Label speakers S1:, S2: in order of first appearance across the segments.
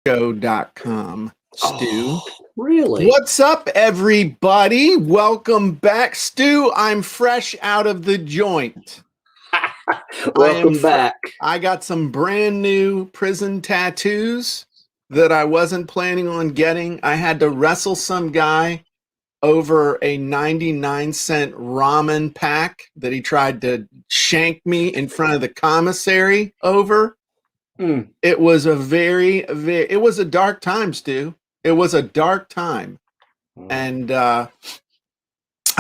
S1: Show.com. Stu.
S2: Oh, really?
S1: What's up, everybody? Welcome back. Stu, I'm fresh out of the joint.
S2: Welcome back.
S1: I got some brand new prison tattoos that I wasn't planning on getting. I had to wrestle some guy over a 99-cent ramen pack that he tried to shank me in front of the commissary over. It was a it was a dark time, Stu. It was a dark time. And I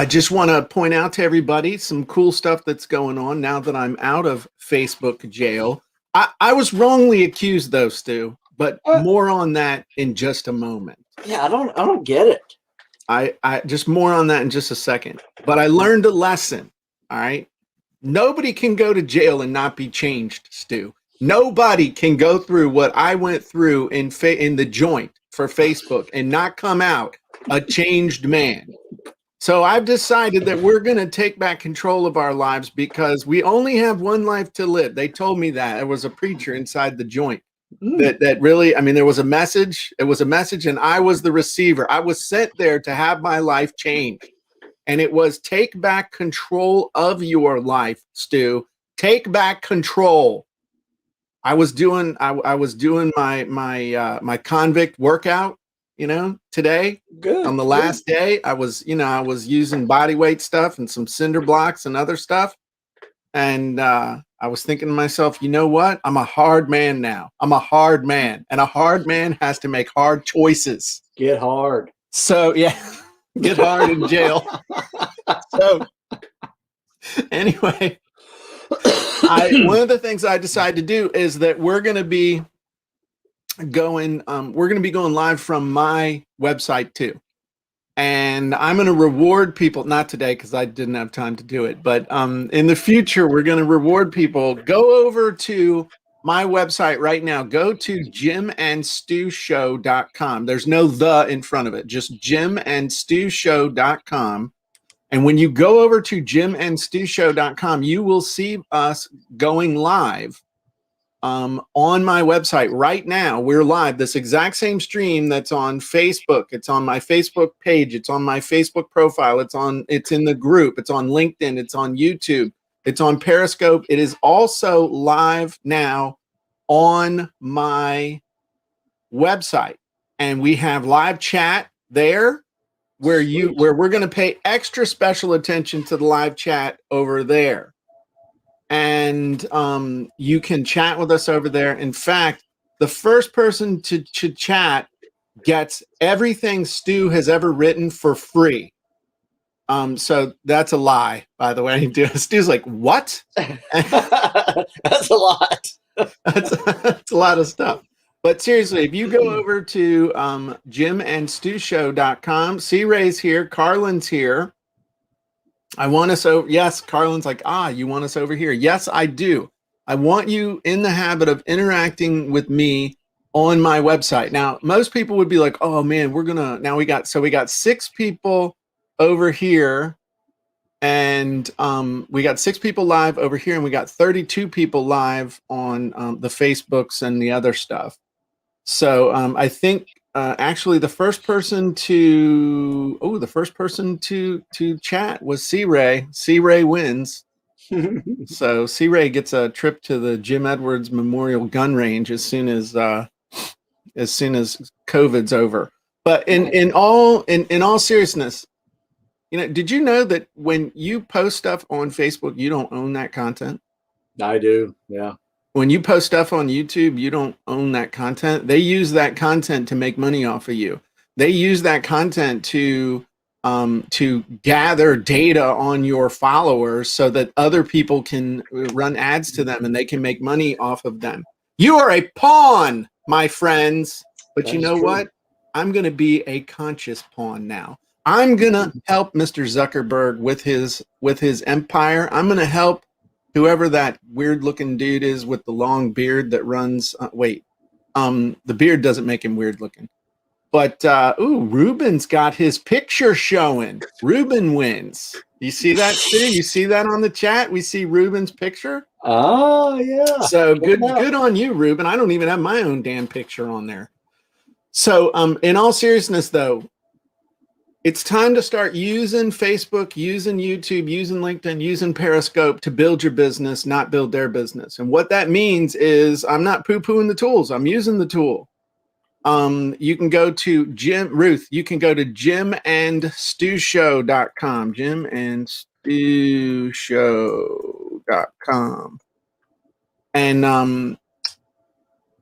S1: just want to point out to everybody some cool stuff that's going on now that I'm out of Facebook jail. I was wrongly accused though, Stu, but more on that in just a moment.
S2: Yeah, I don't get it.
S1: I just more on that in just a second. But I learned a lesson. All right. Nobody can go to jail and not be changed, Stu. Nobody can go through what I went through in the joint for Facebook and not come out a changed man. So I've decided that we're going to take back control of our lives because we only have one life to live. They told me that. There was a preacher inside the joint that really, I mean, there was a message. It was a message and I was the receiver. I was sent there to have my life changed. And it was take back control of your life, Stu. Take back control. I was doing my convict workout, today.
S2: Good.
S1: On the last day, I was using body weight stuff and some cinder blocks and other stuff. And I was thinking to myself, you know what? I'm a hard man now. I'm a hard man. And a hard man has to make hard choices.
S2: Get hard.
S1: So yeah, get hard in jail. So anyway. One of the things I decided to do is that we're going to be going live from my website too. And I'm going to reward people, not today because I didn't have time to do it, but in the future, we're going to reward people. Go over to my website right now. Go to jimandstewshow.com. There's no the in front of it, just jimandstewshow.com. And when you go over to jimandstewshow.com, you will see us going live on my website right now. We're live. This exact same stream that's on Facebook. It's on my Facebook page. It's on my Facebook profile. It's in the group. It's on LinkedIn. It's on YouTube. It's on Periscope. It is also live now on my website. And we have live chat there. Where we're going to pay extra special attention to the live chat over there. And you can chat with us over there. In fact, the first person to chat gets everything Stu has ever written for free. So that's a lie, by the way. Stu's like, what?
S2: That's a lot.
S1: That's a lot of stuff. But seriously, if you go over to jimandstewshow.com, C-Ray's here, Carlin's here. I want us over. Yes, Carlin's like, you want us over here. Yes, I do. I want you in the habit of interacting with me on my website. Now, most people would be like, oh man, we got 6 people over here. And we got 6 people live over here, and we got 32 people live on the Facebooks and the other stuff. So I think actually the first person to chat was C-Ray. C-Ray wins. So C-Ray gets a trip to the Jim Edwards Memorial Gun Range as soon as COVID's over. But in all seriousness, did you know that when you post stuff on Facebook, you don't own that content?
S2: I do. Yeah.
S1: When you post stuff on YouTube, you don't own that content. They use that content to make money off of you. They use that content to gather data on your followers so that other people can run ads to them and they can make money off of them. You are a pawn, my friends. But you know what? I'm going to be a conscious pawn now. I'm going to help Mr. Zuckerberg with his empire. I'm going to help whoever that weird looking dude is with the long beard that runs. The beard doesn't make him weird looking. But, Ruben's got his picture showing. Ruben wins. You see that, Stu? You see that on the chat? We see Ruben's picture.
S2: Oh, yeah.
S1: So good on you, Ruben. I don't even have my own damn picture on there. So, in all seriousness, though, it's time to start using Facebook, using YouTube, using LinkedIn, using Periscope to build your business, not build their business. And what that means is I'm not poo-pooing the tools. I'm using the tool. You can go to Ruth, you can go to jimandstewshow.com, jimandstewshow.com. And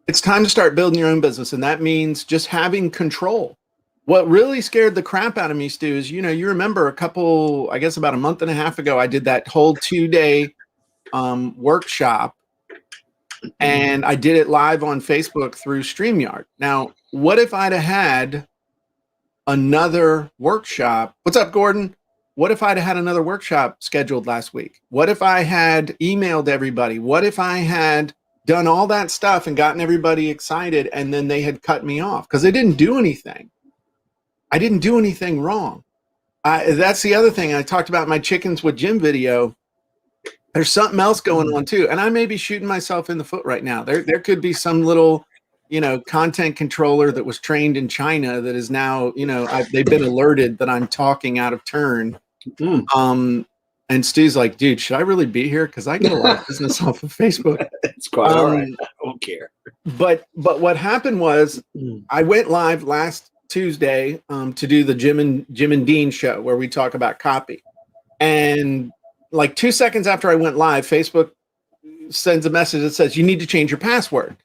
S1: it's time to start building your own business. And that means just having control. What really scared the crap out of me, Stu, is, you remember about a month and a half ago, I did that whole 2-day workshop, and I did it live on Facebook through StreamYard. Now, what if I'd have had another workshop? What's up, Gordon? What if I'd have had another workshop scheduled last week? What if I had emailed everybody? What if I had done all that stuff and gotten everybody excited, and then they had cut me off because they didn't do anything? I didn't do anything wrong. That's the other thing. I talked about my chickens with Jim video. There's something else going on too. And I may be shooting myself in the foot right now. There could be some little, content controller that was trained in China that is now, they've been alerted that I'm talking out of turn. And Stu's like, dude, should I really be here? Because I get a lot of business off of Facebook.
S2: It's quite all right. I don't care.
S1: But what happened was I went live last Tuesday to do the Jim and Dean show where we talk about copy. And like 2 seconds after I went live, Facebook sends a message that says, you need to change your password.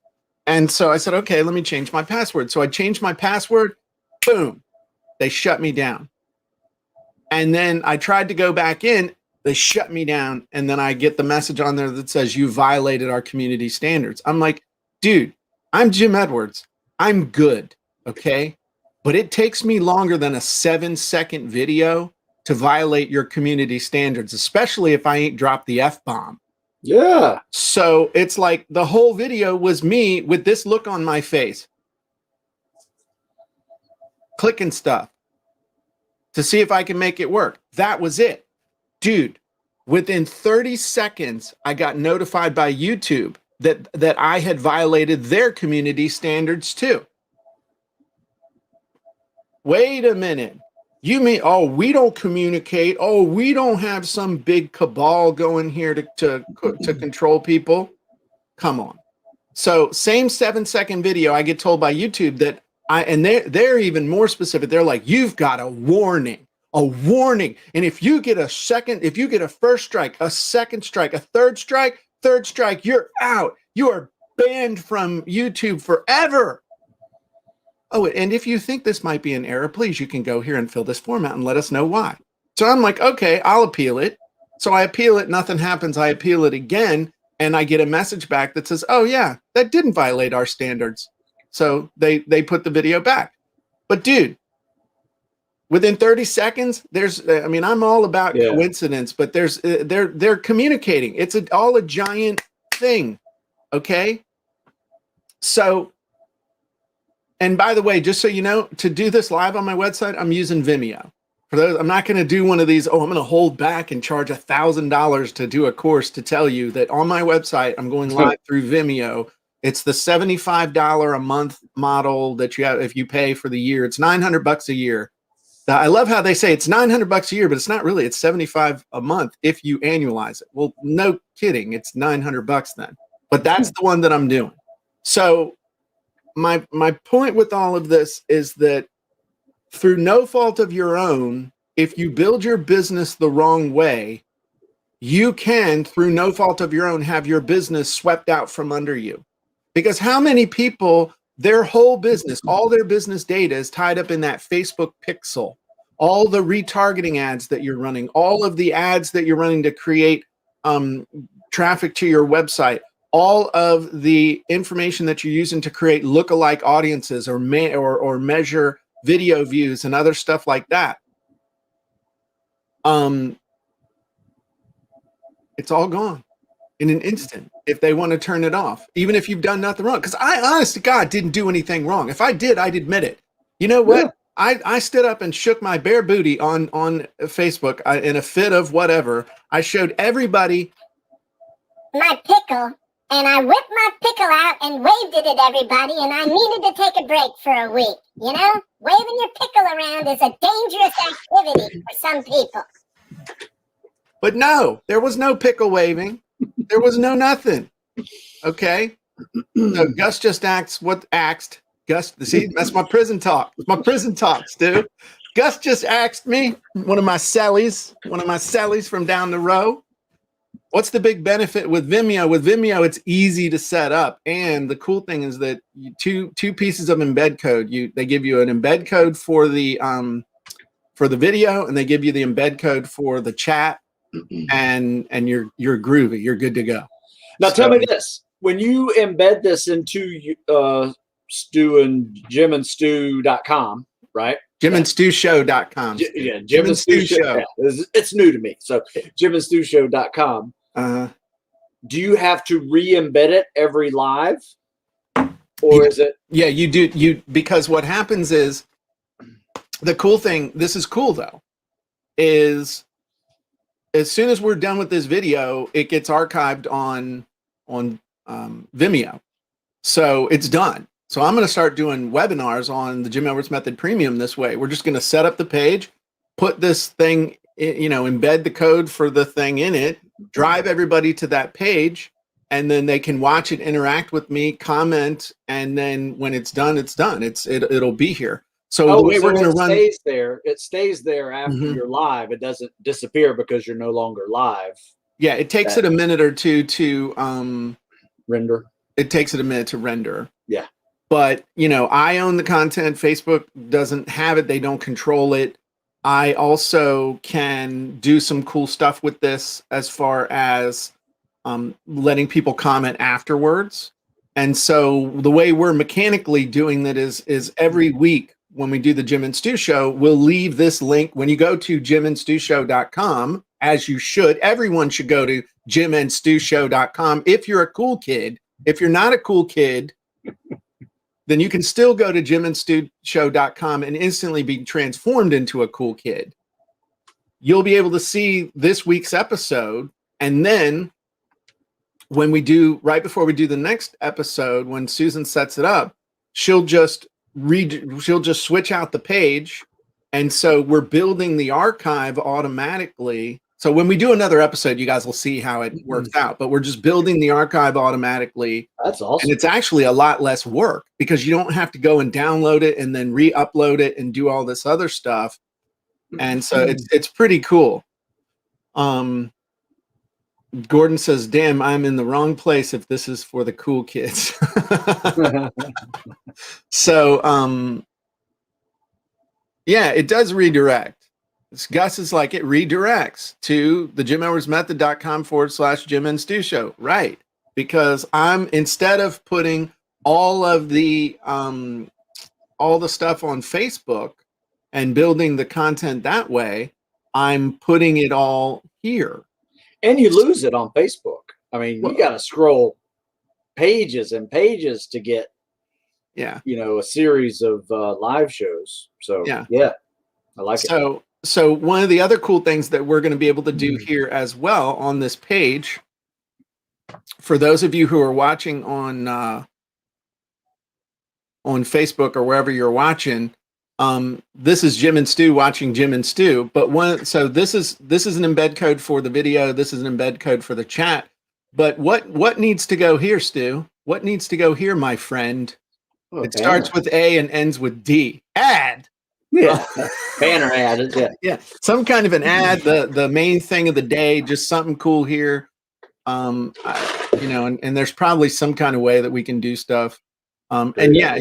S1: And so I said, okay, let me change my password. So I changed my password. Boom. They shut me down. And then I tried to go back in. They shut me down. And then I get the message on there that says, you violated our community standards. I'm like, dude, I'm Jim Edwards. I'm good. Okay. But it takes me longer than a 7-second video to violate your community standards, especially if I ain't dropped the F-bomb.
S2: Yeah.
S1: So it's like the whole video was me with this look on my face, clicking stuff to see if I can make it work. That was it. Dude, within 30 seconds, I got notified by YouTube that I had violated their community standards too. Wait a minute. You mean, we don't communicate. We don't have some big cabal going here to control people. Come on. So same 7-second video, I get told by YouTube that and they're even more specific. They're like, you've got a warning. And if you get a first strike, a second strike, a third strike, you're out. You are banned from YouTube forever. Oh, and if you think this might be an error, please, you can go here and fill this form out and let us know why. So I'm like, okay, I'll appeal it. So I appeal it, nothing happens. I appeal it again, and I get a message back that says, oh yeah, that didn't violate our standards. So they put the video back. But dude, within 30 seconds, I'm all about coincidence, but they're communicating. It's all a giant thing. Okay. So, and by the way, just so you know, to do this live on my website, I'm using Vimeo. For those, I'm not going to do one of these, I'm going to hold back and charge $1,000 to do a course to tell you that on my website, I'm going live through Vimeo. It's the $75 a month model that you have if you pay for the year. It's $900 a year. Now, I love how they say it's $900 a year, but it's not really. It's $75 a month if you annualize it. Well, no kidding. It's $900 then. But that's the one that I'm doing. So my point with all of this is that through no fault of your own, if you build your business the wrong way, you can, through no fault of your own, have your business swept out from under you. Because how many people, their whole business, all their business data is tied up in that Facebook pixel, all the retargeting ads that you're running, all of the ads that you're running to create traffic to your website, all of the information that you're using to create lookalike audiences or measure video views and other stuff like that. It's all gone in an instant if they want to turn it off, even if you've done nothing wrong. Because I, honest to God, didn't do anything wrong. If I did, I'd admit it. You know what? Yeah. I stood up and shook my bare booty on Facebook in a fit of whatever. I showed everybody
S3: my pickle, and I whipped my pickle out and waved it at everybody, and I needed to take a break for a week. You know, waving your pickle around is a dangerous activity for some people.
S1: But no, there was no pickle waving. There was no nothing. Okay. So Gus just axed. Gus, see, that's my prison talk. It's my prison talk, Stu. Gus just axed me, one of my Sallys from down the row. What's the big benefit with Vimeo? With Vimeo, it's easy to set up. And the cool thing is that two pieces of embed code. They give you an embed code for the video, and they give you the embed code for the chat, and you're groovy. You're good to go.
S2: Now tell me this. When you embed this into Stu and jimandstu.com, right?
S1: jimandstewshow.com.
S2: Yeah, Jim and Stu Show. Yeah, it's new to me. So jimandstewshow.com. Do you have to re-embed it every live? Or is it?
S1: Yeah, you do. Because what happens is, the cool thing, this is cool though, is as soon as we're done with this video, it gets archived on Vimeo. So it's done. So I'm going to start doing webinars on the Jim Edwards Method Premium this way. We're just going to set up the page, put this thing, embed the code for the thing in it, drive everybody to that page, and then they can watch it, interact with me, comment, and then when it's done, it's done. It'll be here. So the way we're going to run,
S2: it stays there after you're live. It doesn't disappear because you're no longer live.
S1: Yeah, it takes it a minute or two to
S2: render.
S1: It takes it a minute to render.
S2: Yeah.
S1: But, I own the content. Facebook doesn't have it. They don't control it. I also can do some cool stuff with this as far as letting people comment afterwards. And so the way we're mechanically doing that is every week when we do the Jim and Stu Show, we'll leave this link. When you go to jimandstewshow.com, as you should, everyone should go to jimandstewshow.com if you're a cool kid. If you're not a cool kid, then you can still go to jimandstewshow.com and instantly be transformed into a cool kid. You'll be able to see this week's episode. And then right before we do the next episode, when Susan sets it up, she'll just switch out the page. And so we're building the archive automatically. So when we do another episode, you guys will see how it works out, but we're just building the archive automatically.
S2: That's awesome.
S1: And it's actually a lot less work because you don't have to go and download it and then re-upload it and do all this other stuff. And so it's pretty cool. Gordon says, damn, I'm in the wrong place if this is for the cool kids. So, yeah, it does redirect. Gus is like, it redirects to the JimEdwardsMethod.com/Jim and Stu Show. Right. Because instead of putting all the stuff on Facebook and building the content that way, I'm putting it all here.
S2: And you lose it on Facebook. I mean, you got to scroll pages and pages to get, a series of live shows. So, yeah, I like it.
S1: So one of the other cool things that we're going to be able to do here as well on this page, for those of you who are watching on Facebook or wherever you're watching, this is Jim and Stu watching Jim and Stu. But so this is an embed code for the video. This is an embed code for the chat. But what needs to go here, Stu? What needs to go here, my friend?
S2: Oh,
S1: it starts with A and ends with D. Add.
S2: Yeah, banner ad.
S1: Yeah, some kind of an ad. The main thing of the day, just something cool here. And there's probably some kind of way that we can do stuff. And yeah,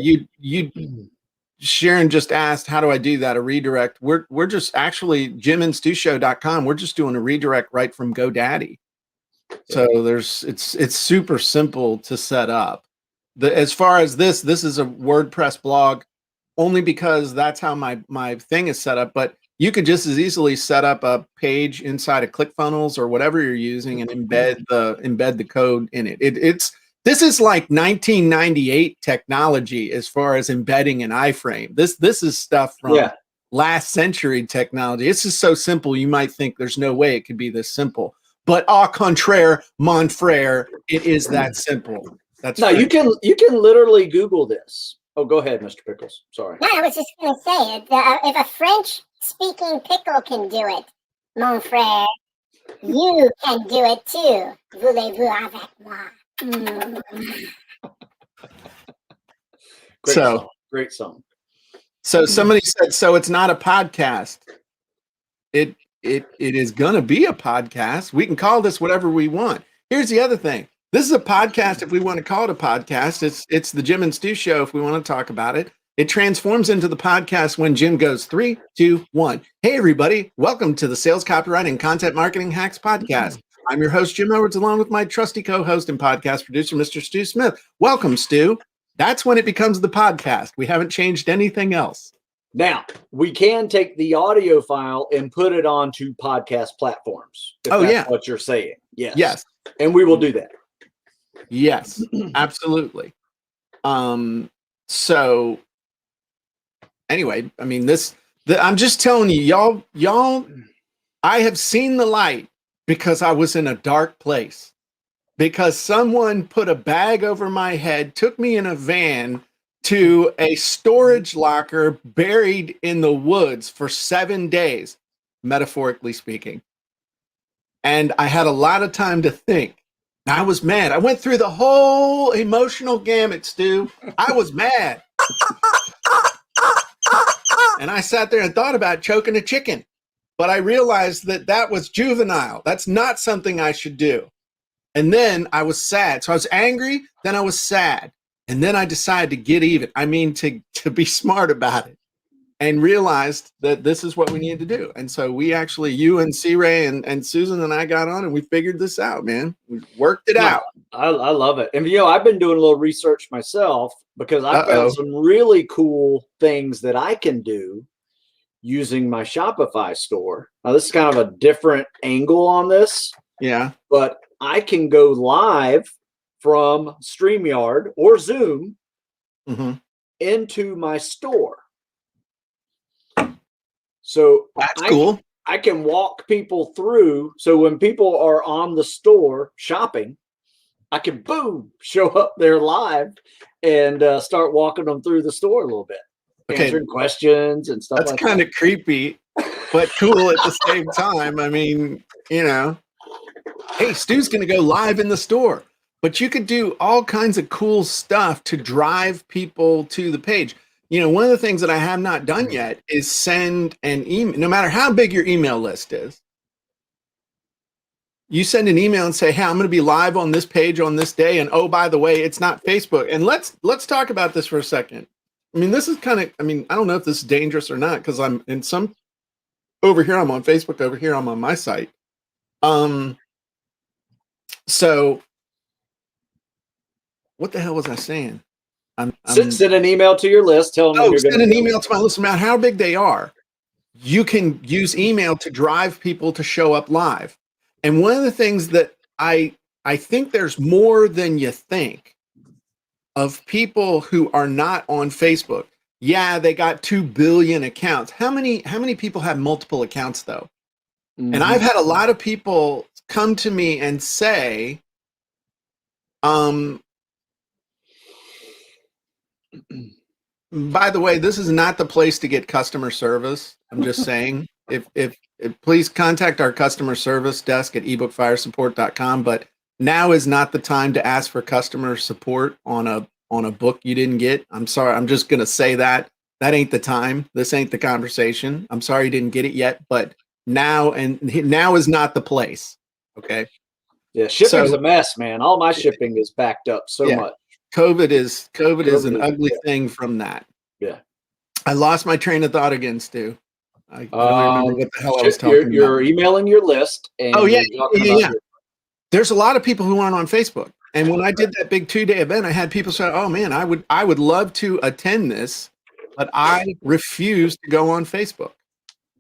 S1: Sharon just asked, how do I do that? A redirect. We're just actually jimandstewshow.com. We're just doing a redirect right from GoDaddy. So it's super simple to set up. As far as this is a WordPress blog, only because that's how my thing is set up. But you could just as easily set up a page inside of ClickFunnels or whatever you're using and embed the code in it. This is like 1998 technology as far as embedding an iframe. This is stuff from last century technology. It's just so simple. You might think there's no way it could be this simple. But au contraire, mon frere, it is that simple. That's
S2: no, you can literally Google this. Oh, go ahead, Mr. Pickles. Sorry.
S3: No, I was just going to say, if a French-speaking pickle can do it, mon frère, you can do it too. Voulez-vous avec moi?
S2: Great song.
S1: So somebody said, so it's not a podcast. It is going to be a podcast. We can call this whatever we want. Here's the other thing. This is a podcast if we want to call it a podcast. It's the Jim and Stu Show if we want to talk about it. It transforms into the podcast when Jim goes 3, 2, 1. Hey, everybody. Welcome to the Sales, Copyright, and Content Marketing Hacks Podcast. I'm your host, Jim Edwards, along with my trusty co-host and podcast producer, Mr. Stu Smith. Welcome, Stu. That's when it becomes the podcast. We haven't changed anything else.
S2: Now, we can take the audio file and put it onto podcast platforms. If that's what you're saying. Yes.
S1: Yes.
S2: And we will do that.
S1: Yes, absolutely. So anyway, I mean, I'm just telling you, y'all, I have seen the light because I was in a dark place, because someone put a bag over my head, took me in a van to a storage locker buried in the woods for 7 days, metaphorically speaking. And I had a lot of time to think. I was mad. I went through the whole emotional gamut, Stu. I was mad. And I sat there and thought about choking a chicken. But I realized that was juvenile. That's not something I should do. And then I was sad. So I was angry, then I was sad. And then I decided to get even. I mean, to be smart about it. And realized that this is what we need to do. And so we actually, you and C-Ray and Susan and I got on and we figured this out, man. We worked it out.
S2: I love it. And, I've been doing a little research myself because I found some really cool things that I can do using my Shopify store. Now, this is kind of a different angle on this.
S1: Yeah.
S2: But I can go live from StreamYard or Zoom into my store. So
S1: that's cool.
S2: I can walk people through. So when people are on the store shopping, I can show up there live and start walking them through the store a little bit, answering questions and stuff.
S1: That's kind of creepy, but cool at the same time. I mean, hey, Stu's going to go live in the store, but you could do all kinds of cool stuff to drive people to the page. One of the things that I have not done yet is send an email, no matter how big your email list is. You send an email and say, hey, I'm going to be live on this page on this day. And oh, by the way, it's not Facebook. And let's talk about this for a second. I mean, this is I don't know if this is dangerous or not, because I'm in over here, I'm on Facebook, over here, I'm on my site. So what the hell was I saying?
S2: Send an email to your list. Tell them.
S1: Send an email to my list about how big they are. You can use email to drive people to show up live. And one of the things that I think there's more than you think of people who are not on Facebook. Yeah, they got 2 billion accounts. How many people have multiple accounts though? Mm-hmm. And I've had a lot of people come to me and say, by the way, this is not the place to get customer service. I'm just saying, if please contact our customer service desk at ebookfiresupport.com. But now is not the time to ask for customer support on a book you didn't get. I'm sorry. I'm just going to say that ain't the time. This ain't the conversation. I'm sorry you didn't get it yet, but now is not the place. Okay.
S2: Yeah. Shipping's a mess, man. All my shipping is backed up so much.
S1: COVID is an ugly thing from that.
S2: Yeah.
S1: I lost my train of thought again, Stu. I don't remember what the hell I was talking about.
S2: You're emailing your list. And
S1: yeah. There's a lot of people who aren't on Facebook. And when I did that big 2-day event, I had people say, oh man, I would love to attend this, but I refuse to go on Facebook.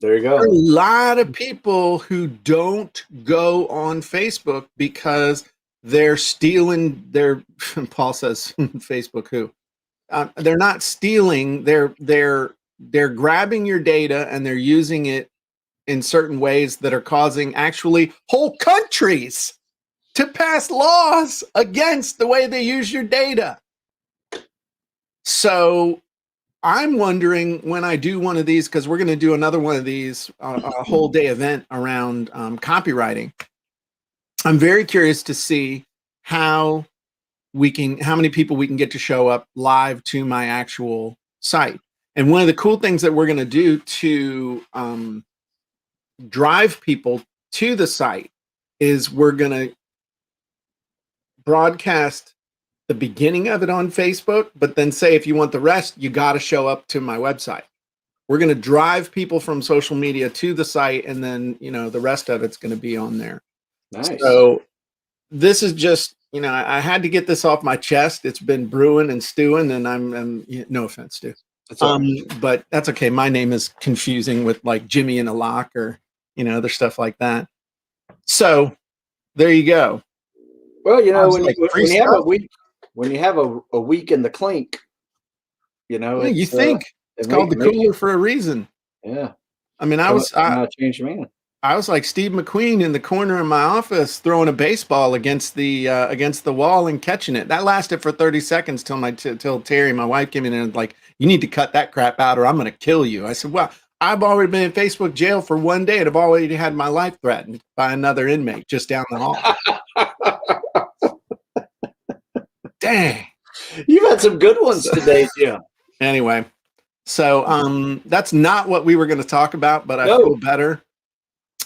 S2: There you go.
S1: There are a lot of people who don't go on Facebook because they're stealing their, Paul says, Facebook who? They're not stealing, they're grabbing your data and they're using it in certain ways that are causing actually whole countries to pass laws against the way they use your data. So I'm wondering when I do one of these, because we're going to do another one of these, a whole day event around copywriting. I'm very curious to see how many people we can get to show up live to my actual site. And one of the cool things that we're going to do to drive people to the site is we're going to broadcast the beginning of it on Facebook, but then say, if you want the rest, you got to show up to my website. We're going to drive people from social media to the site, and then, the rest of it's going to be on there.
S2: Nice.
S1: So this is just, I had to get this off my chest. It's been brewing and stewing, and I'm no offense, Stu. But that's okay. My name is confusing with like Jimmy in a Lock or, other stuff like that. So there you go.
S2: Well, when you have a week in the clink,
S1: you think it's called the cooler for a reason.
S2: Yeah.
S1: I mean, I was like Steve McQueen in the corner of my office throwing a baseball against the wall and catching it. That lasted for 30 seconds till Terry, my wife, came in and like, you need to cut that crap out or I'm going to kill you. I said, well, I've already been in Facebook jail for one day and I've already had my life threatened by another inmate just down the hall. Dang.
S2: You've had some good ones today, Jim.
S1: Anyway, so that's not what we were going to talk about, but I feel better.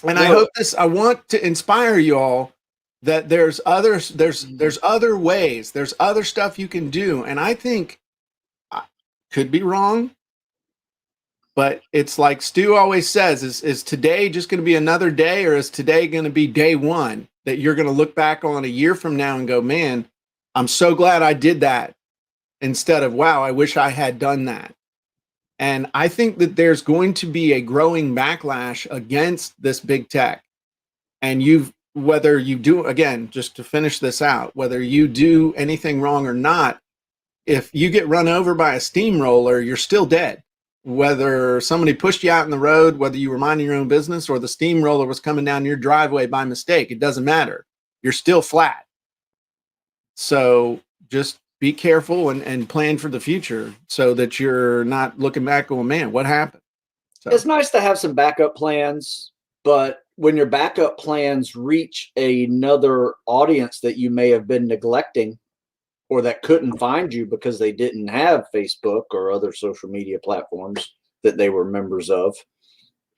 S1: And I want to inspire you all that there's other ways, there's other stuff you can do. And I think I could be wrong, but it's like Stu always says, is today just going to be another day, or is today going to be day one that you're going to look back on a year from now and go, man, I'm so glad I did that, instead of, wow, I wish I had done that. And I think that there's going to be a growing backlash against this big tech. And whether you do, again, just to finish this out, whether you do anything wrong or not, if you get run over by a steamroller, you're still dead. Whether somebody pushed you out in the road, whether you were minding your own business or the steamroller was coming down your driveway by mistake, it doesn't matter. You're still flat. So just be careful and plan for the future so that you're not looking back going, man, what happened? So
S2: it's nice to have some backup plans, but when your backup plans reach another audience that you may have been neglecting or that couldn't find you because they didn't have Facebook or other social media platforms that they were members of,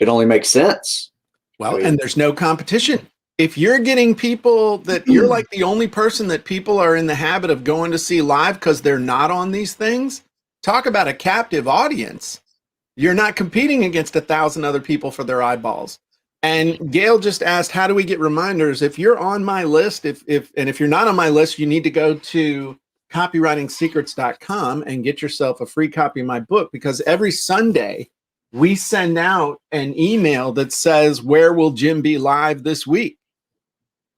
S2: it only makes sense.
S1: Well, and there's no competition. If you're getting people that you're like the only person that people are in the habit of going to see live because they're not on these things, talk about a captive audience. You're not competing against 1,000 other people for their eyeballs. And Gail just asked, how do we get reminders? If you're on my list, if you're not on my list, you need to go to copywritingsecrets.com and get yourself a free copy of my book, because every Sunday we send out an email that says, where will Jim be live this week?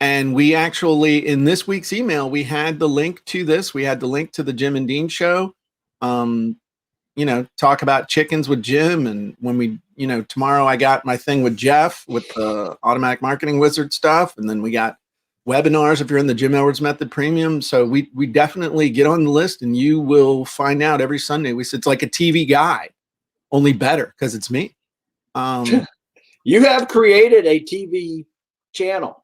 S1: And we actually, in this week's email, we had the link to this. We had the link to the Jim and Dean show. Talk about chickens with Jim. And when we, tomorrow I got my thing with Jeff with the Automatic Marketing Wizard stuff. And then we got webinars if you're in the Jim Edwards Method Premium. So we definitely get on the list, and you will find out every Sunday. It's like a TV guide, only better because it's me.
S2: You have created a TV channel.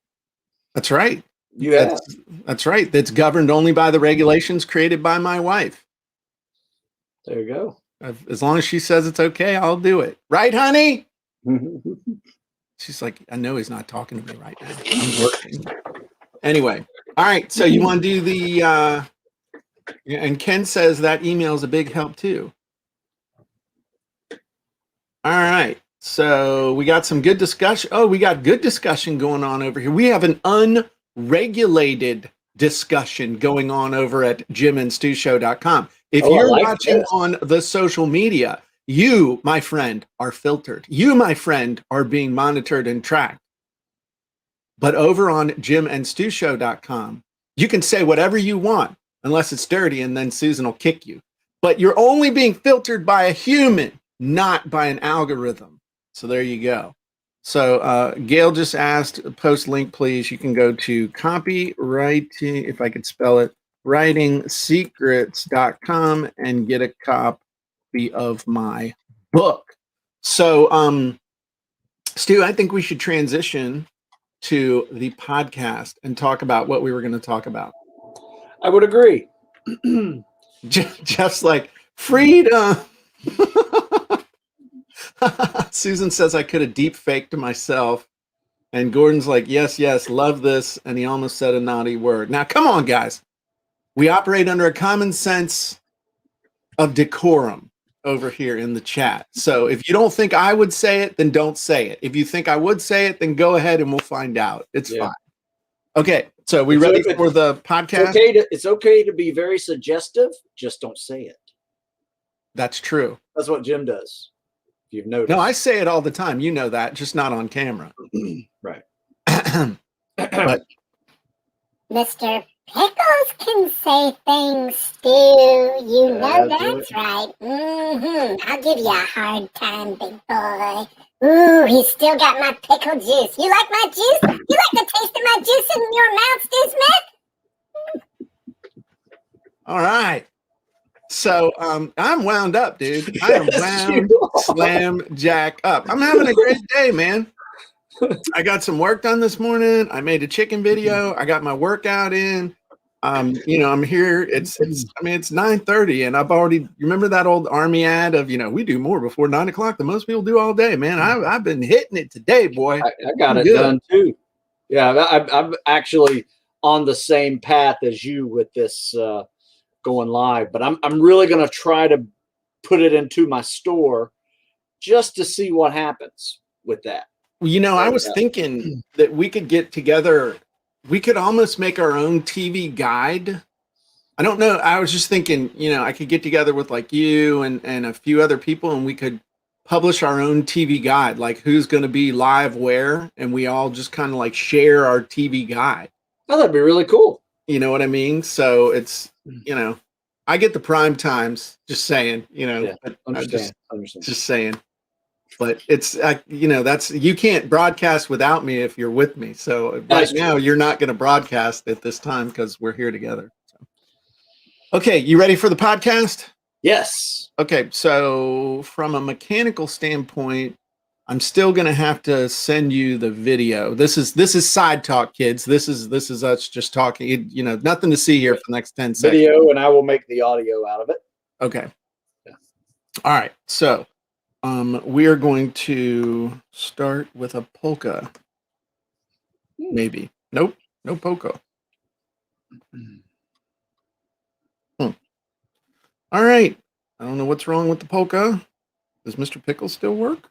S1: That's right.
S2: That's
S1: right. That's governed only by the regulations created by my wife.
S2: There you go.
S1: As long as she says it's okay, I'll do it. Right, honey? She's like, I know he's not talking to me right now. I'm working. Anyway. All right. So you want to do the, and Ken says that email is a big help too. All right. So we got some good discussion. Oh, we got good discussion going on over here. We have an unregulated discussion going on over at jimandstewshow.com. If you're watching on the social media, you, my friend, are filtered. You, my friend, are being monitored and tracked. But over on jimandstewshow.com, you can say whatever you want, unless it's dirty, and then Susan will kick you. But you're only being filtered by a human, not by an algorithm. So there you go. So Gail just asked, post link, please. You can go to copywriting, if I could spell it, writingsecrets.com and get a copy of my book. So, Stu, I think we should transition to the podcast and talk about what we were going to talk about.
S2: I would agree.
S1: Just like freedom. Susan says I could have deep faked myself. And Gordon's like, yes, love this. And he almost said a naughty word. Now, come on, guys. We operate under a common sense of decorum over here in the chat. So if you don't think I would say it, then don't say it. If you think I would say it, then go ahead and we'll find out. It's fine. Okay. So we ready for the podcast?
S2: It's okay to be very suggestive. Just don't say it.
S1: That's true.
S2: That's what Jim does. If you've noticed.
S1: No, I say it all the time. You know that, just not on camera.
S2: Right.
S3: But Mr. Pickles can say things, Stu. You know that's right. I'll give you a hard time, big boy. Ooh, he's still got my pickle juice. You like my juice? You like the taste of my juice in your mouth, Stu Smith?
S1: All right. So I'm wound up, dude. I am wound slam jack up. I'm having a great day, man. I got some work done this morning. I made a chicken video. I got my workout in. You know, I'm here. It's 9:30 and I've already, remember that old Army ad of, you know, we do more before 9 o'clock than most people do all day, man. I've been hitting it today, boy.
S2: I got it done too. Yeah, I'm actually on the same path as you with this going live, but I'm really going to try to put it into my store just to see what happens with that.
S1: You know, I was thinking that we could get together. We could almost make our own TV guide. I don't know. I was just thinking, you know, I could get together with like you and a few other people and we could publish our own TV guide, like who's going to be live where. And we all just kind of like share our TV guide.
S2: Oh, that'd be really cool.
S1: You know what I mean? So it's, you know, I get the prime times, just saying, you know,
S2: understand.
S1: Just saying. But it's, you know, you can't broadcast without me if you're with me. So right now you're not going to broadcast at this time because we're here together. So. Okay. You ready for the podcast?
S2: Yes.
S1: Okay. So from a mechanical standpoint, I'm still going to have to send you the video. This is side talk, kids. This is us just talking, you know, nothing to see here for the next 10 seconds.
S2: Video, and I will make the audio out of it.
S1: Okay. Yeah. All right. So, we are going to start with a polka. Maybe. Nope. No polka. All right. I don't know what's wrong with the polka. Does Mr. Pickle still work?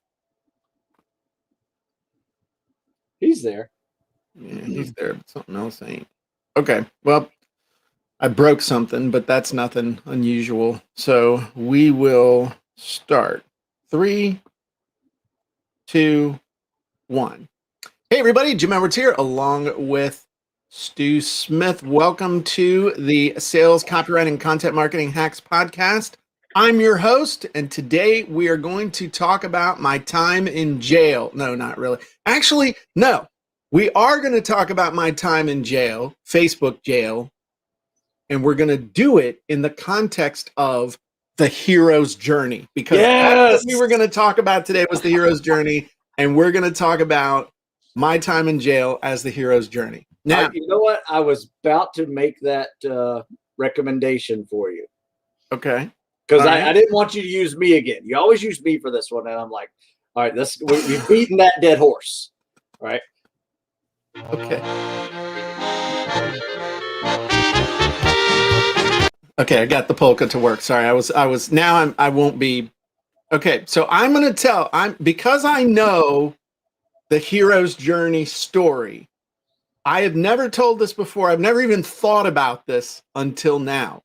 S2: He's there.
S1: Yeah, he's there, but something else ain't. Okay. Well, I broke something, but that's nothing unusual. So we will start. 3, 2, 1. Hey, everybody. Jim Edwards here, along with Stu Smith. Welcome to the Sales, Copyright, and Content Marketing Hacks podcast. I'm your host, and today we are going to talk about my time in jail. No, not really. Actually, no. We are going to talk about my time in jail, Facebook jail, and we're going to do it in the context of the hero's journey, because that's what we were going to talk about today was the hero's journey, and we're going to talk about my time in jail as the hero's journey. Now,
S2: you know what? I was about to make that recommendation for you.
S1: Okay.
S2: Because I didn't want you to use me again. You always use me for this one, and I'm like, all right, we've beaten that dead horse. All right.
S1: Okay. Okay, I got the polka to work. Sorry, I won't be. Okay, so I'm going to tell, because I know the hero's journey story. I have never told this before. I've never even thought about this until now.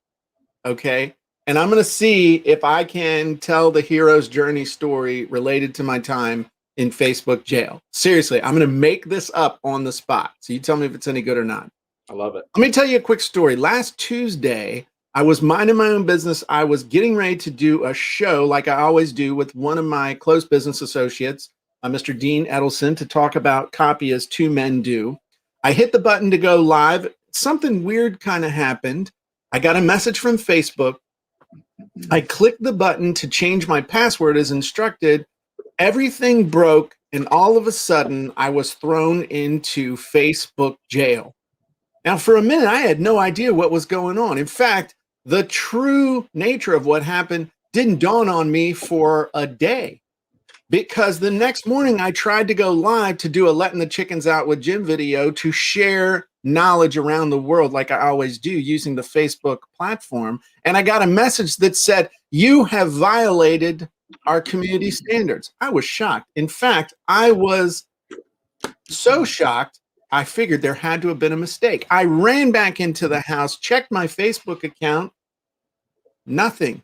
S1: Okay, and I'm going to see if I can tell the hero's journey story related to my time in Facebook jail. Seriously, I'm going to make this up on the spot. So you tell me if it's any good or not.
S2: I love it.
S1: Let me tell you a quick story. Last Tuesday, I was minding my own business. I was getting ready to do a show like I always do with one of my close business associates. Mr. Dean Edelson, to talk about Copy as Two Men Do. I hit the button to go live. Something weird kind of happened. I got a message from Facebook. I clicked the button to change my password as instructed. Everything broke, and all of a sudden, I was thrown into Facebook jail. Now, for a minute, I had no idea what was going on. In fact, the true nature of what happened didn't dawn on me for a day, because the next morning I tried to go live to do a Letting the Chickens Out with Jim video to share knowledge around the world like I always do using the Facebook platform. And I got a message that said, "You have violated our community standards." I was shocked. In fact, I was so shocked, I figured there had to have been a mistake. I ran back into the house, checked my Facebook account, nothing.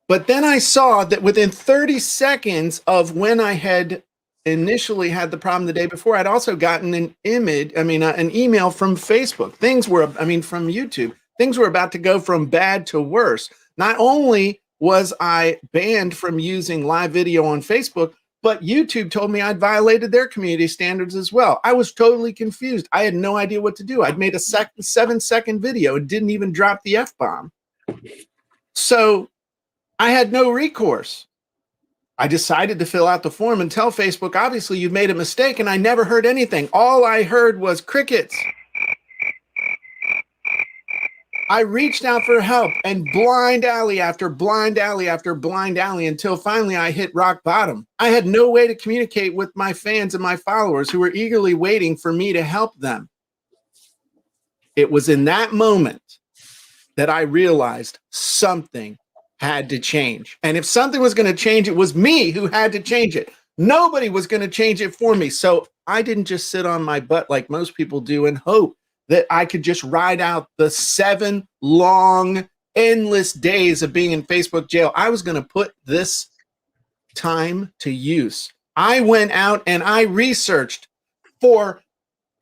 S1: But then I saw that within 30 seconds of when I had initially had the problem the day before, I'd also gotten an email from Facebook. From YouTube. Things were about to go from bad to worse. Not only was I banned from using live video on Facebook, but YouTube told me I'd violated their community standards as well. I was totally confused. I had no idea what to do. I'd made a 7-second video and didn't even drop the F-bomb. So I had no recourse. I decided to fill out the form and tell Facebook, obviously you've made a mistake, and I never heard anything. All I heard was crickets. I reached out for help, and blind alley after blind alley after blind alley until finally I hit rock bottom. I had no way to communicate with my fans and my followers who were eagerly waiting for me to help them. It was in that moment that I realized something had to change. And if something was going to change, it was me who had to change it. Nobody was going to change it for me. So I didn't just sit on my butt like most people do and hope that I could just ride out the 7 long, endless days of being in Facebook jail. I was going to put this time to use. I went out and I researched for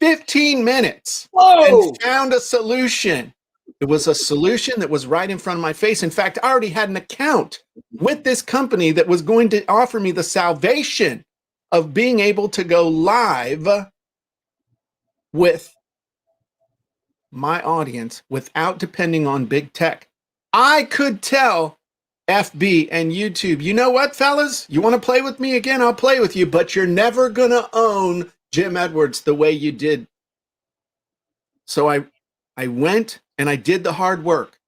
S1: 15 minutes and found a solution. It was a solution that was right in front of my face. In fact, I already had an account with this company that was going to offer me the salvation of being able to go live with my audience without depending on big tech. I could tell FB and YouTube, you know what, fellas? You want to play with me again? I'll play with you, but you're never going to own Jim Edwards the way you did. So I went and I did the hard work.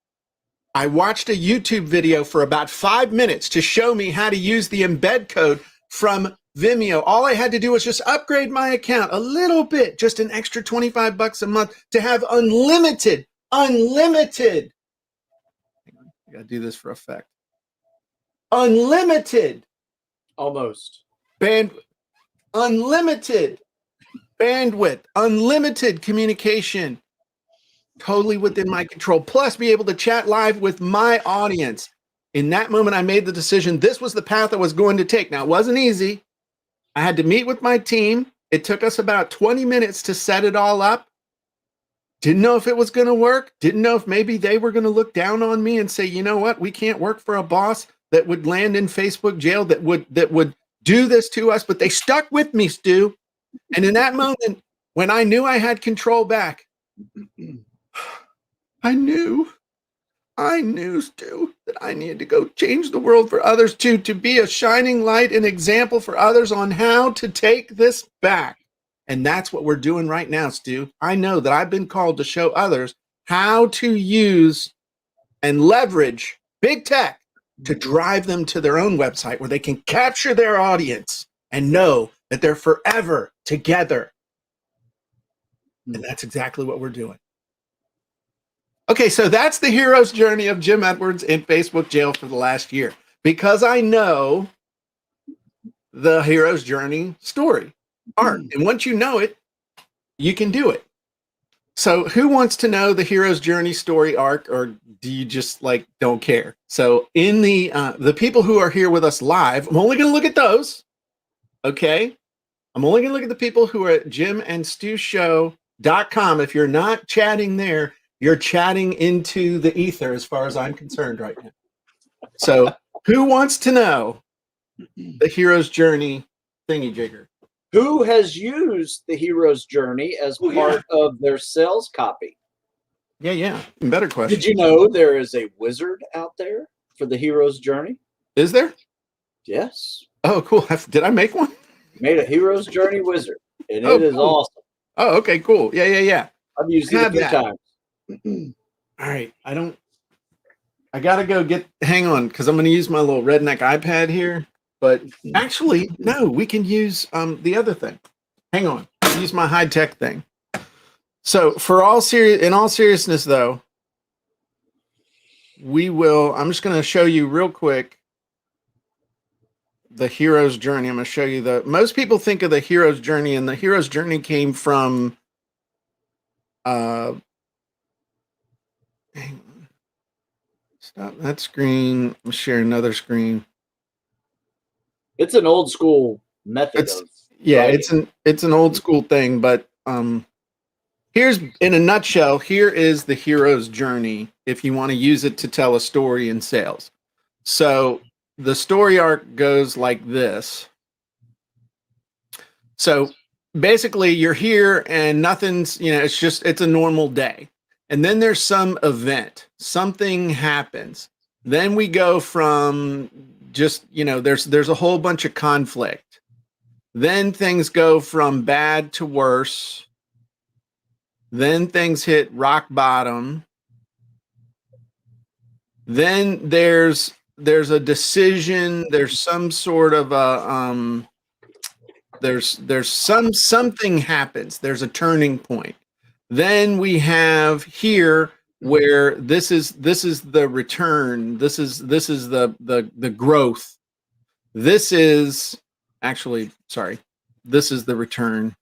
S1: I watched a YouTube video for about 5 minutes to show me how to use the embed code from Vimeo. All I had to do was just upgrade my account a little bit, just an extra $25 a month to have unlimited. Hang on, I gotta do this for effect. Unlimited.
S2: Almost.
S1: Unlimited bandwidth, unlimited communication, totally within my control, plus be able to chat live with my audience. In that moment, I made the decision. This was the path I was going to take. Now, it wasn't easy. I had to meet with my team. It took us about 20 minutes to set it all up. Didn't know if it was going to work. Didn't know if maybe they were going to look down on me and say, you know what? We can't work for a boss that would land in Facebook jail, that would do this to us. But they stuck with me, Stu. And in that moment, when I knew I had control back, I knew, Stu, that I needed to go change the world for others too, to be a shining light and example for others on how to take this back. And that's what we're doing right now, Stu. I know that I've been called to show others how to use and leverage big tech to drive them to their own website where they can capture their audience and know that they're forever together. And that's exactly what we're doing. Okay, so that's the hero's journey of Jim Edwards in Facebook jail for the last year, because I know the hero's journey story, art. And once you know it, you can do it. So who wants to know the hero's journey story arc, or do you just don't care? So in the people who are here with us live, I'm only going to look at those. Okay. I'm only going to look at the people who are at jimandstewshow.com. If you're not chatting there, you're chatting into the ether as far as I'm concerned right now. So who wants to know the hero's journey thingy jigger.
S2: Who has used the hero's journey as part of their sales copy?
S1: Yeah. Better question.
S2: Did you know there is a wizard out there for the hero's journey?
S1: Is there?
S2: Yes.
S1: Oh, cool. Did I make one?
S2: Made a hero's journey wizard, and it is awesome.
S1: Oh, okay, cool. Yeah.
S2: I've used it a few times.
S1: All right. I got to go hang on, because I'm going to use my little redneck iPad here. But actually, no, we can use the other thing. Hang on. Use my high-tech thing. So in all seriousness, though, I'm just going to show you real quick the hero's journey. I'm going to show you most people think of the hero's journey, and the hero's journey came from, hang on. Stop that screen. I'll share another screen.
S2: It's an old school method.
S1: It's an old school thing, but here's, in a nutshell, here is the hero's journey if you want to use it to tell a story in sales. So the story arc goes like this. So basically you're here and nothing's, it's a normal day. And then there's some event, something happens. Then we go from just, there's a whole bunch of conflict. Then things go from bad to worse. Then things hit rock bottom. Then there's a decision. There's some sort of a something happens. There's a turning point. Then we have here where this is the return. This is the growth. This is the return.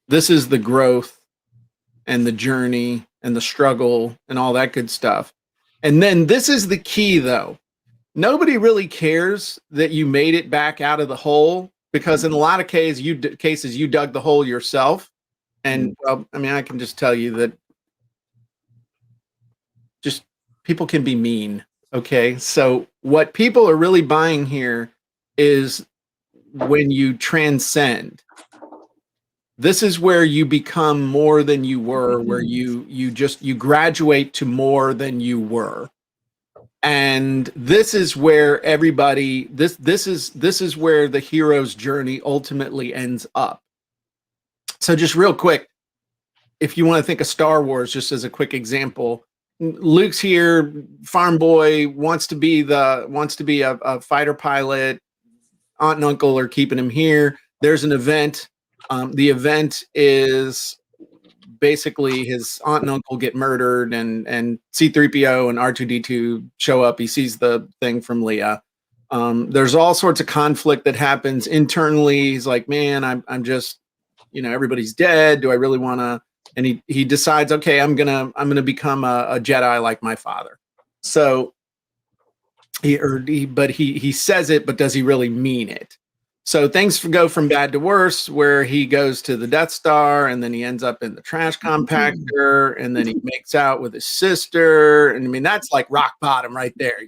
S1: This is the growth and the journey and the struggle and all that good stuff. And then this is the key, though. Nobody really cares that you made it back out of the hole, because in a lot of cases you dug the hole yourself. And I can just tell you that just people can be mean. Okay. So what people are really buying here is when you transcend. This is where you become more than you were, where you graduate to more than you were. And this is where everybody, this is where the hero's journey ultimately ends up. So just real quick, if you want to think of Star Wars, just as a quick example, Luke's here, farm boy, wants to be a fighter pilot. Aunt and uncle are keeping him here. There's an event. The event is basically his aunt and uncle get murdered, and C-3PO and R2-D2 show up. He sees the thing from Leia. There's all sorts of conflict that happens internally. He's like, man, I'm just, everybody's dead. Do I really want to? And he decides, okay, I'm gonna become a Jedi like my father. So he says it, but does he really mean it? So things go from bad to worse, where he goes to the Death Star, and then he ends up in the trash compactor, and then he makes out with his sister. And that's like rock bottom right there.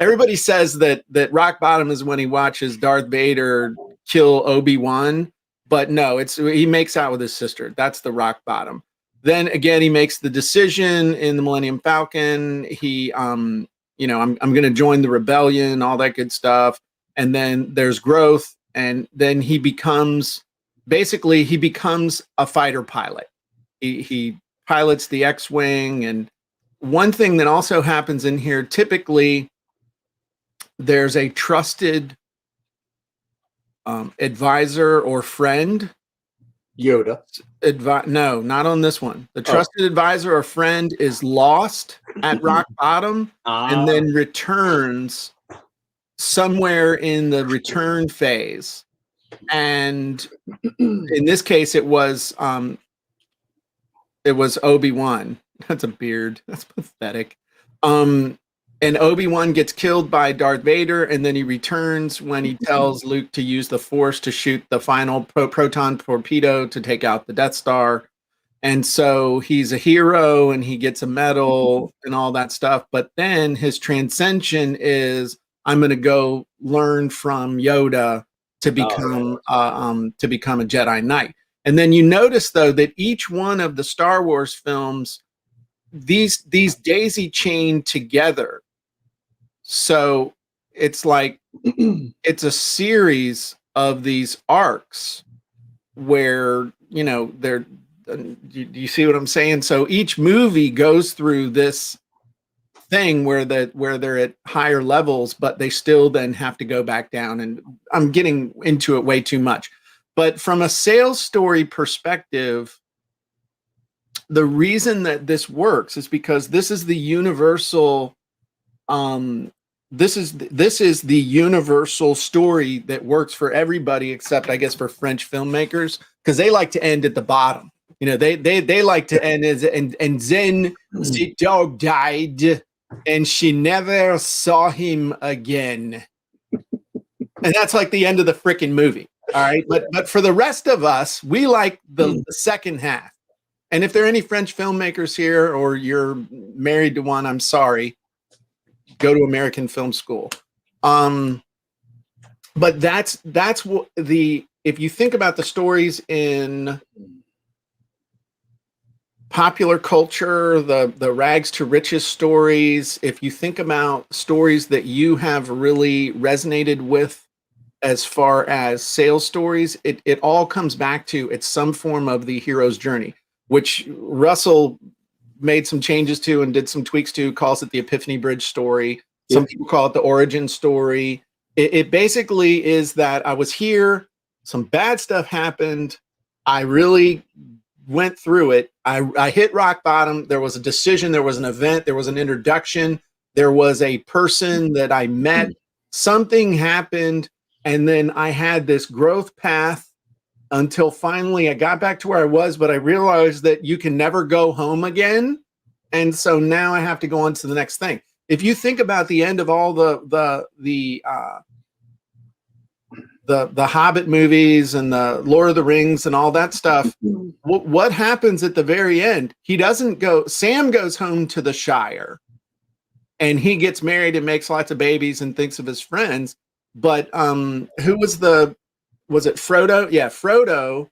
S1: Everybody says that rock bottom is when he watches Darth Vader kill Obi-Wan, but no, he makes out with his sister. That's the rock bottom. Then again, he makes the decision in the Millennium Falcon. I'm going to join the rebellion, all that good stuff. And then there's growth. And then he becomes a fighter pilot. He pilots the X-Wing. And one thing that also happens in here, typically there's a trusted advisor or friend.
S2: Yoda.
S1: No, not on this one. The trusted advisor or friend is lost at rock bottom and then returns somewhere in the return phase. And in this case, it was Obi-Wan. That's a beard. That's pathetic. And Obi-Wan gets killed by Darth Vader, and then he returns when he tells Luke to use the Force to shoot the final proton torpedo to take out the Death Star. And so he's a hero, and he gets a medal and all that stuff. But then his transcension is, I'm going to go learn from Yoda to become a Jedi Knight. And then you notice though that each one of the Star Wars films, these daisy chain together. So it's like it's a series of these arcs where, you know, they're, do you see what I'm saying? So each movie goes through this thing where they're at higher levels, but they still then have to go back down. And I'm getting into it way too much. But from a sales story perspective, the reason that this works is because this is the universal this is the universal story that works for everybody except, I guess, for French filmmakers, because they like to end at the bottom. You know, they like to end as and then the dog died and she never saw him again. And that's like the end of the freaking movie. All right. But for the rest of us, we like the second half. And if there are any French filmmakers here or you're married to one, I'm sorry. Go to American Film School. But that's what if you think about the stories in popular culture, the rags to riches stories, if you think about stories that you have really resonated with as far as sales stories, it all comes back to it's some form of the hero's journey, which Russell made some changes to and did some tweaks to, calls it the Epiphany Bridge story. Some people call it the origin story. It basically is that I was here, some bad stuff happened, I really went through it, I hit rock bottom, there was a decision, there was an event, there was an introduction, there was a person that I met, something happened, and then I had this growth path until finally I got back to where I was, but I realized that you can never go home again. And so now I have to go on to the next thing. If you think about the end of all the Hobbit movies and the Lord of the Rings and all that stuff, what happens at the very end? He doesn't go, Sam goes home to the Shire and he gets married and makes lots of babies and thinks of his friends. But who was it Frodo? Yeah, Frodo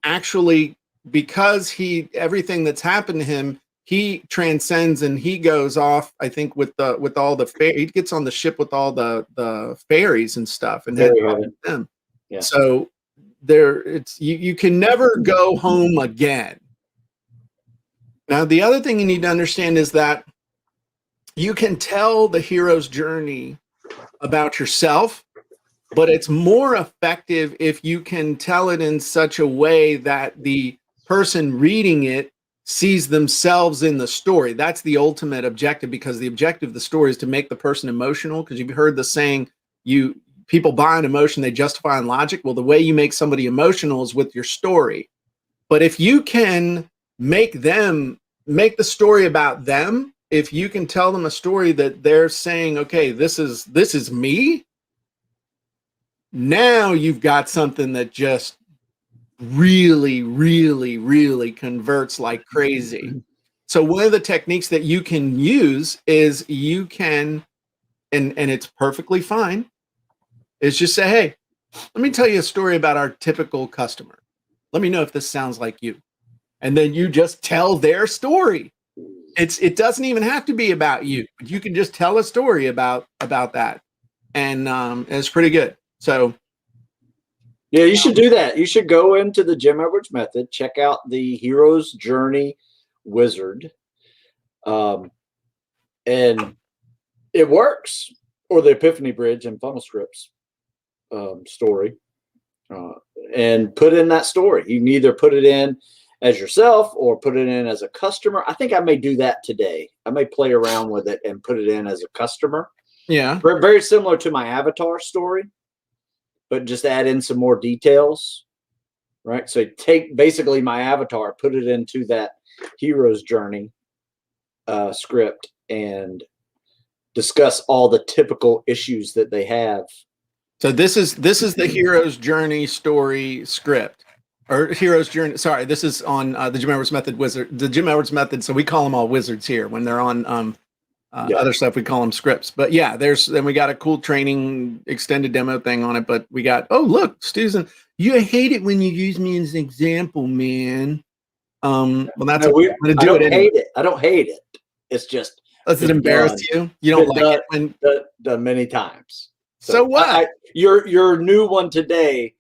S1: actually, because everything that's happened to him, he transcends and he goes off, I think, with all the he gets on the ship with all the fairies and stuff and heads off with them. Yeah. So you can never go home again. Now, the other thing you need to understand is that you can tell the hero's journey about yourself, but it's more effective if you can tell it in such a way that the person reading it sees themselves in the story. That's the ultimate objective, because the objective of the story is to make the person emotional. Because you've heard the saying, people buy an emotion, they justify on logic. Well, the way you make somebody emotional is with your story. But if you can make the story about them, if you can tell them a story that they're saying, okay, this is me, now you've got something that just really, really, really converts like crazy. So one of the techniques that you can use is you can, and it's perfectly fine, is just say, hey, let me tell you a story about our typical customer. Let me know if this sounds like you. And then you just tell their story. It doesn't even have to be about you, but you can just tell a story about that. And it's pretty good. So
S2: yeah, you should do that. You should go into the Jim Edwards method, check out the Hero's Journey Wizard. And it works. Or the Epiphany Bridge and Funnel Scripts story. And put in that story. You can either put it in as yourself or put it in as a customer. I think I may do that today. I may play around with it and put it in as a customer.
S1: Yeah.
S2: Very similar to my Avatar story, but just add in some more details, right? So take basically my Avatar, put it into that hero's journey script and discuss all the typical issues that they have.
S1: So this is the hero's journey story script. Or hero's journey. Sorry, this is on the Jim Edwards Method Wizard. The Jim Edwards Method. So we call them all wizards here when they're on Other stuff, we call them scripts. But yeah, then we got a cool training extended demo thing on it. But we got, oh, look, Susan, you hate it when you use me as an example, man. Well, that's
S2: I don't hate it. I don't hate it. It's just,
S1: does it embarrass you? You don't like it when
S2: done many times.
S1: So what?
S2: Your new one today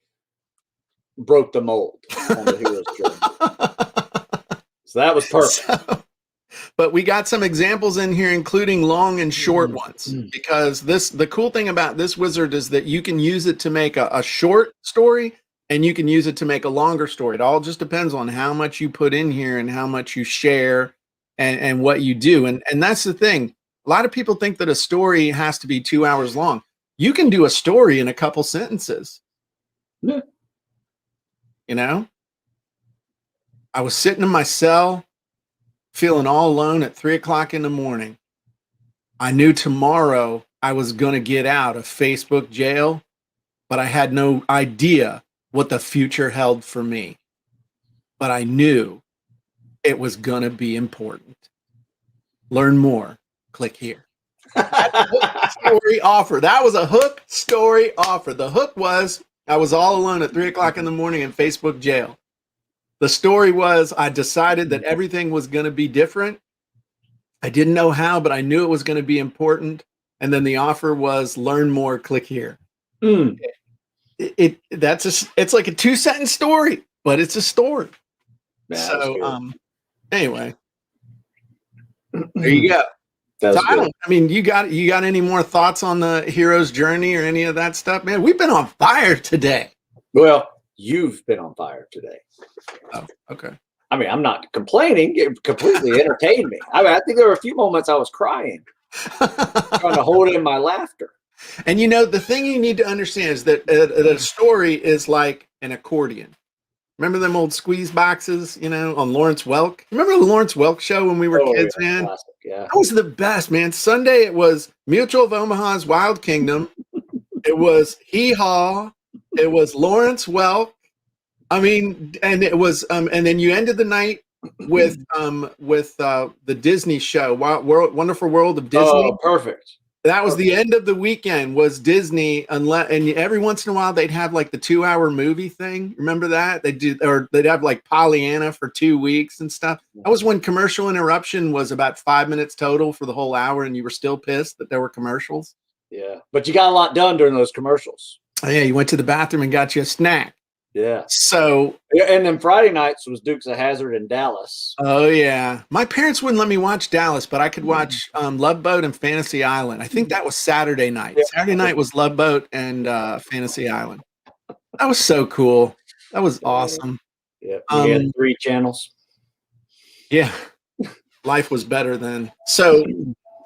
S2: broke the mold on the hero's journey. So that was perfect.
S1: But we got some examples in here, including long and short ones, because the cool thing about this wizard is that you can use it to make a short story, and you can use it to make a longer story. It all just depends on how much you put in here and how much you share and what you do. And that's the thing. A lot of people think that a story has to be 2 hours long. You can do a story in a couple sentences.
S2: Yeah.
S1: You know, I was sitting in my cell, feeling all alone at 3 o'clock in the morning. I knew tomorrow I was going to get out of Facebook jail, but I had no idea what the future held for me. But I knew it was going to be important. Learn more. Click here. Story offer. That was a hook story offer. The hook was I was all alone at 3 o'clock in the morning in Facebook jail. The story was I decided that everything was going to be different. I didn't know how, but I knew it was going to be important. And then the offer was learn more, click here. It's like a 2-sentence story, but it's a story. So anyway, there you go. So you got any more thoughts on the hero's journey or any of that stuff, man? We've been on fire today.
S2: Well, you've been on fire today.
S1: Oh, okay.
S2: I mean, I'm not complaining. It completely entertained me. I mean, I think there were a few moments I was crying, trying to hold in my laughter.
S1: And the thing you need to understand is that a story is like an accordion. Remember them old squeeze boxes, on Lawrence Welk? Remember the Lawrence Welk show when we were kids, man?
S2: Classic, yeah.
S1: That was the best, man. Sunday it was Mutual of Omaha's Wild Kingdom. It was Hee Haw. It was Lawrence Welk. I mean, and it was, and then you ended the night with the Disney show, Wonderful World of Disney.
S2: Oh, perfect.
S1: That was the end of the weekend was Disney, and every once in a while they'd have like the 2-hour movie thing. Remember that? They'd have like Pollyanna for 2 weeks and stuff. That was when commercial interruption was about 5 minutes total for the whole hour, and you were still pissed that there were commercials.
S2: Yeah, but you got a lot done during those commercials.
S1: Oh, yeah, you went to the bathroom and got you a snack.
S2: Yeah.
S1: So,
S2: and then Friday nights was Dukes of Hazzard in Dallas.
S1: Oh yeah, my parents wouldn't let me watch Dallas, but I could watch Love Boat and Fantasy Island. I think that was Saturday night. Yeah. Saturday night was Love Boat and Fantasy Island. That was so cool. That was awesome.
S2: Yeah, we had 3 channels.
S1: Yeah, life was better then. So,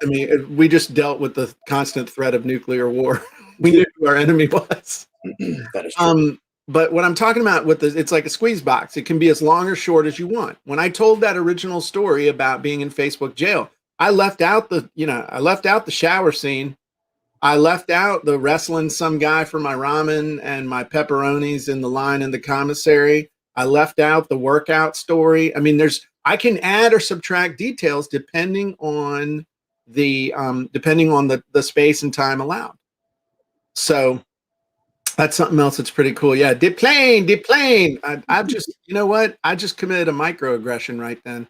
S1: I mean, we just dealt with the constant threat of nuclear war. We knew who our enemy was.
S2: That is true.
S1: But what I'm talking about it's like a squeeze box. It can be as long or short as you want. When I told that original story about being in Facebook jail, I left out the shower scene. I left out the wrestling some guy for my ramen and my pepperonis in the line in the commissary. I left out the workout story. I mean, I can add or subtract details depending on the space and time allowed. So that's something else that's pretty cool. Yeah, deplane. I've just, you know what? I just committed a microaggression right then.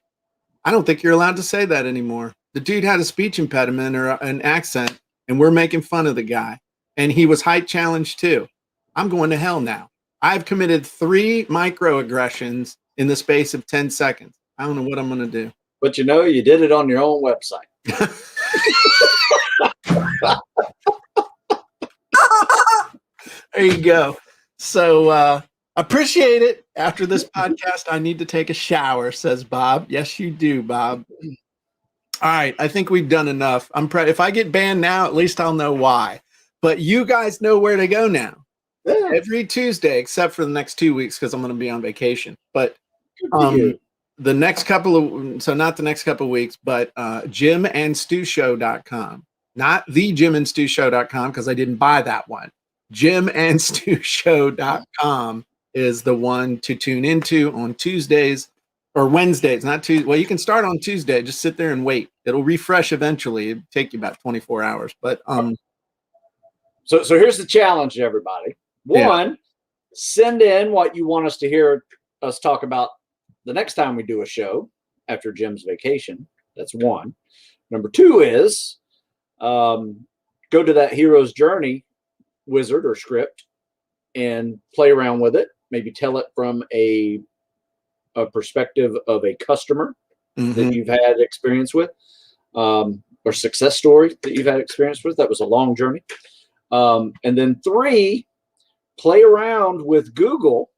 S1: I don't think you're allowed to say that anymore. The dude had a speech impediment or an accent, and we're making fun of the guy. And he was height challenged too. I'm going to hell now. I've committed 3 microaggressions in the space of 10 seconds. I don't know what I'm going to do.
S2: But you did it on your own website.
S1: There you go. So appreciate it. After this podcast, I need to take a shower, says Bob. Yes, you do, Bob. All right. I think we've done enough. If I get banned now, at least I'll know why. But you guys know where to go now. Yeah. Every Tuesday, except for the next 2 weeks, because I'm going to be on vacation. But the next couple of, so not the next couple of weeks, but jimandstewshow.com. Not the jimandstewshow.com, because I didn't buy that one. jimandstewshow.com is the one to tune into on Tuesdays. or Wednesdays, not Tuesday. Well, you can start on Tuesday. Just sit there and wait. It'll refresh eventually. It'll take you about 24 hours. But
S2: so here's the challenge to everybody. One, send in what you want us to hear us talk about the next time we do a show after Jim's vacation. That's one. Number two is go to that hero's journey wizard or script and play around with it. Maybe tell it from a perspective of a customer that you've had experience with, or success story that you've had experience with. That was a long journey. And then three, play around with Google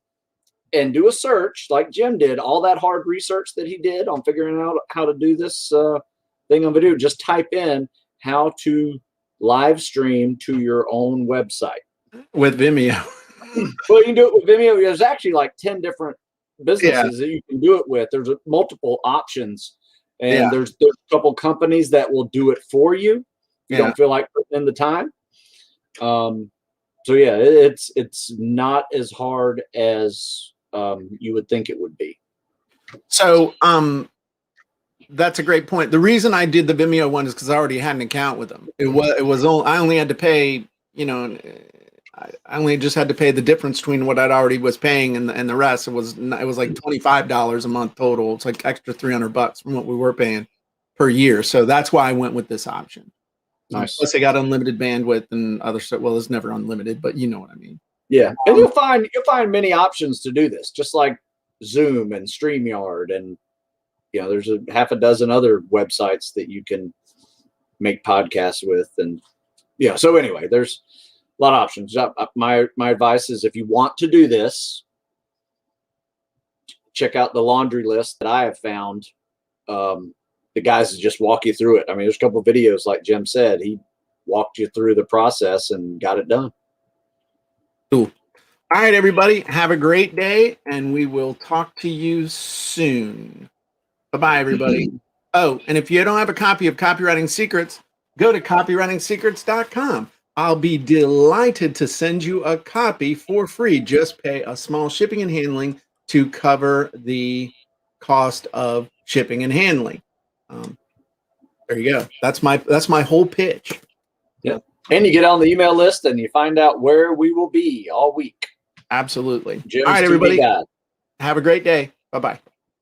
S2: and do a search like Jim did, all that hard research that he did on figuring out how to do this thing on video. Just type in how to live stream to your own website.
S1: With Vimeo.
S2: Well, you can do it with Vimeo. There's actually like 10 different businesses that you can do it with. There's multiple options. And there's a couple companies that will do it for you. You don't feel like putting in the time. So yeah, it's not as hard as you would think it would be.
S1: So that's a great point. The reason I did the Vimeo one is because I already had an account with them. It was only, I only had to pay, you know, I only just had to pay the difference between what I'd already was paying and the rest. It was like $25 a month total. It's like extra $300 from what we were paying per year. So that's why I went with this option.
S2: Nice.
S1: Plus, they got unlimited bandwidth and other stuff. Well, it's never unlimited, but you know what I mean.
S2: Yeah, and you'll find many options to do this, just like Zoom and StreamYard, and you know, there's a half a dozen other websites that you can make podcasts with, and yeah. So anyway, there's a lot of options. My advice is, if you want to do this, check out the laundry list that I have found. The guys just walk you through it. I mean, there's a couple of videos, like Jim said, he walked you through the process and got it done.
S1: Cool. All right, everybody, have a great day, and we will talk to you soon. Bye-bye, everybody. Oh, and if you don't have a copy of Copywriting Secrets, go to copywritingsecrets.com. I'll be delighted to send you a copy for free. Just pay a small shipping and handling to cover the cost of shipping and handling. There you go. That's my whole pitch.
S2: Yeah. And you get on the email list and you find out where we will be all week.
S1: Absolutely.
S2: Jim's
S1: all right, everybody.
S2: TV guide.
S1: Have a great day. Bye-bye.